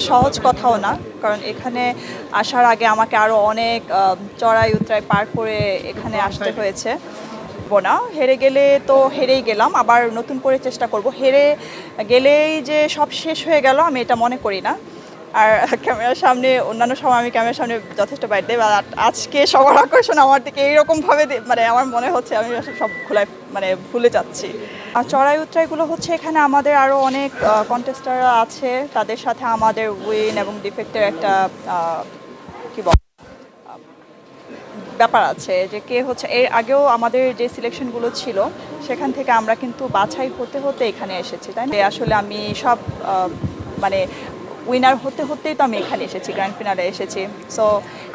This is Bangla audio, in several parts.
সহজ কথাও না, কারণ এখানে আসার আগে আমাকে আরও অনেক চড়াই উতরাই পার করে এখানে আসতে হয়েছে। না, হেরে গেলে তো হেরেই গেলাম, আবার নতুন করে চেষ্টা করব। হেরে গেলেই যে সব শেষ হয়ে গেল আমি এটা মনে করি না। আর ক্যামেরার সামনে অন্যান্য সময় আমি ক্যামেরার সামনে যথেষ্ট বাইট দেই, বা আজকে সবার আকর্ষণ আমার দিকে এইরকমভাবে মানে আমার মনে হচ্ছে আমি আসলে সব মানে ভুলে যাচ্ছি। আর চড়াই উতরাইগুলো হচ্ছে এখানে আমাদের আরও অনেক কন্টেস্টাররা আছে, তাদের সাথে আমাদের উইন এবং ডিফেক্টের একটা কি বল ব্যাপার আছে, যে কে হচ্ছে এর আগেও আমাদের যে সিলেকশনগুলো ছিল সেখান থেকে আমরা কিন্তু বাছাই হতে হতে এখানে এসেছি, তাই না? আসলে আমি সব মানে উইনার হতে হতেই তো আমি এখানে এসেছি, গ্র্যান্ড ফিনালে এসেছি। সো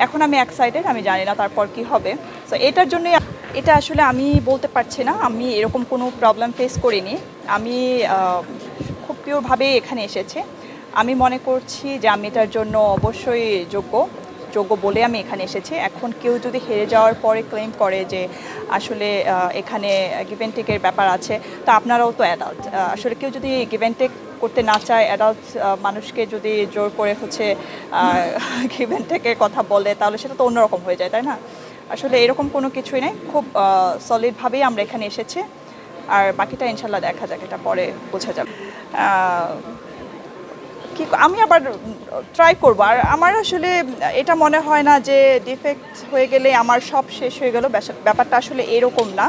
এখন আমি এক্সাইটেড, আমি জানি না তারপর কি হবে। সো এটার জন্যই এটা আসলে আমি বলতে পারছি না, আমি এরকম কোনো প্রবলেম ফেস করিনি। আমি খুব পিওরভাবেই এখানে এসেছি। আমি মনে করছি যে আমি এটার জন্য অবশ্যই যোগ্য বলে আমি এখানে এসেছি। এখন কেউ যদি হেরে যাওয়ার পরে ক্লেম করে যে আসলে এখানে গিভ অ্যান্ড টেকের ব্যাপার আছে, তো আপনারাও তো অ্যাডাল্ট। আসলে কেউ যদি গিভ অ্যান্ড টেক করতে না চায়, অ্যাডাল্ট মানুষকে যদি জোর করে হচ্ছে গিভ অ্যান্ড টেকের কথা বলে, তাহলে সেটা তো অন্যরকম হয়ে যায়, তাই না? আসলে এরকম কোনো কিছুই নেই, খুব সলিডভাবেই আমরা এখানে এসেছি। আর বাকিটা ইনশাল্লাহ দেখা যাক, এটা পরে বোঝা যাবে। কি আমি আবার ট্রাই করব। আর আমার আসলে এটা মনে হয় না যে ডিফেক্ট হয়ে গেলে আমার সব শেষ হয়ে গেল, ব্যাপারটা আসলে এরকম না।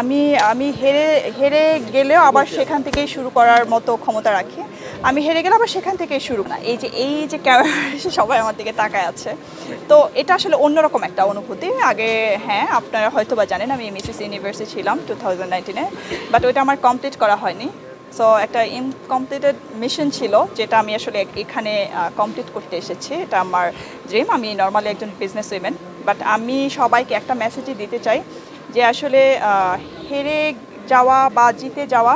আমি আমি হেরে হেরে গেলেও আবার সেখান থেকেই শুরু করার মতো ক্ষমতা রাখি। আমি হেরে গেলে আবার সেখান থেকেই শুরু না। এই যে ক্যামেরা এসে সবাই আমার দিকে তাকায় আছে, তো এটা আসলে অন্যরকম একটা অনুভূতি। আগে হ্যাঁ, আপনারা হয়তো বা জানেন আমি মিসেস ইউনিভার্সে ছিলাম 2019-এ, বাট ওইটা আমার কমপ্লিট করা হয়নি। সো একটা ইনকমপ্লিটেড মিশন ছিল, যেটা আমি আসলে এখানে কমপ্লিট করতে এসেছি। এটা আমার ড্রিম। আমি নর্মালি একজন বিজনেস উইমেন, বাট আমি সবাইকে একটা মেসেজই দিতে চাই যে আসলে হেরে যাওয়া বা জিতে যাওয়া,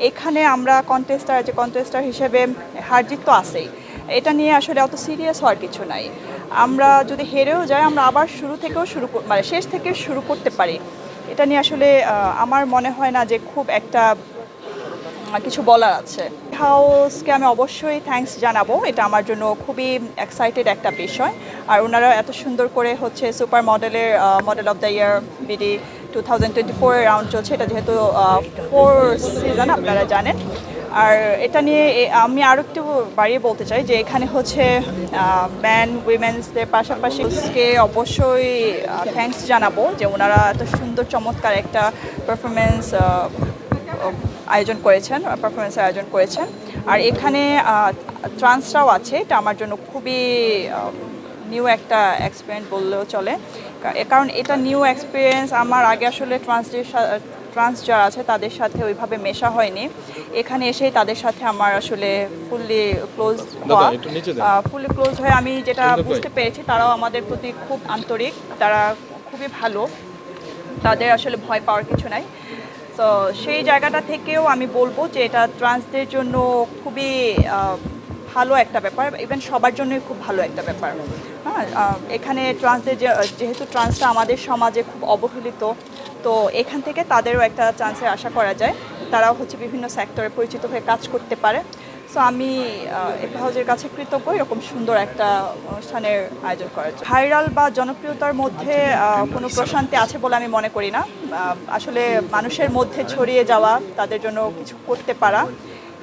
এখানে আমরা কন্টেস্টার হিসেবে হার জিত তো আছেই, এটা নিয়ে আসলে অত সিরিয়াস হওয়ার কিছু নাই। আমরা যদি হেরেও যাই, আমরা আবার মানে শেষ থেকে শুরু করতে পারি। এটা নিয়ে আসলে আমার মনে হয় না যে খুব একটা কিছু বলার আছে। হাউসকে আমি অবশ্যই থ্যাঙ্কস জানাবো, এটা আমার জন্য খুবই এক্সাইটেড একটা বিষয়। আর ওনারা এত সুন্দর করে হচ্ছে সুপার মডেলের model of the year BD 2024 round চলছে, এটা যেহেতু 4 সিজন আপনারা জানেন। আর এটা নিয়ে আমি আরও একটু বাড়িয়ে বলতে চাই যে এখানে হচ্ছে ম্যান উইমেন্সদের পাশাপাশি কে অবশ্যই থ্যাঙ্কস জানাবো, যে ওনারা এত সুন্দর চমৎকার একটা পারফরমেন্স পারফরমেন্সের আয়োজন করেছেন। আর এখানে ট্রান্সটাও আছে, এটা আমার জন্য খুবই নিউ একটা এক্সপিরিয়েন্স বললেও চলে, কারণ এটা নিউ এক্সপিরিয়েন্স। আমার আগে আসলে ট্রান্স যারা আছে তাদের সাথে ওইভাবে মেশা হয়নি। এখানে এসেই তাদের সাথে আমার আসলে ফুললি ক্লোজ হয়ে আমি যেটা বুঝতে পেরেছি, তারাও আমাদের প্রতি খুব আন্তরিক, তারা খুবই ভালো, তাদের আসলে ভয় পাওয়ার কিছু নাই। তো সেই জায়গাটা থেকেও আমি বলবো যে এটা ট্রান্সদের জন্য খুবই ভালো একটা ব্যাপার, ইভেন সবার জন্যই খুব ভালো একটা ব্যাপার। হ্যাঁ, এখানে ট্রান্সদের যেহেতু ট্রান্সটা আমাদের সমাজে খুব অবহেলিত, তো এখান থেকে তাদেরও একটা চান্সের আশা করা যায়, তারাও হচ্ছে বিভিন্ন সেক্টরে পরিচিত হয়ে কাজ করতে পারে। সো আমি এফএ হাউসের কাছে কৃতজ্ঞ এরকম সুন্দর একটা অনুষ্ঠানের আয়োজন করার জন্য। ভাইরাল বা জনপ্রিয়তার মধ্যে কোনো প্রশান্তি আছে বলে আমি মনে করি না। আসলে মানুষের মধ্যে ছড়িয়ে যাওয়া, তাদের জন্য কিছু করতে পারা,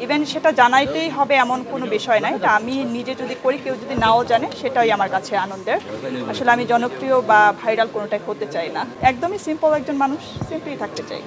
ইভেন সেটা জানাইতেই হবে এমন কোনো বিষয় নাই। এটা আমি নিজে যদি করি, কেউ যদি নাও জানে, সেটাই আমার কাছে আনন্দের। আসলে আমি জনপ্রিয় বা ভাইরাল কোনোটাই হতে চাই না, একদমই সিম্পল একজন মানুষ, সিম্পলি থাকতে চাই।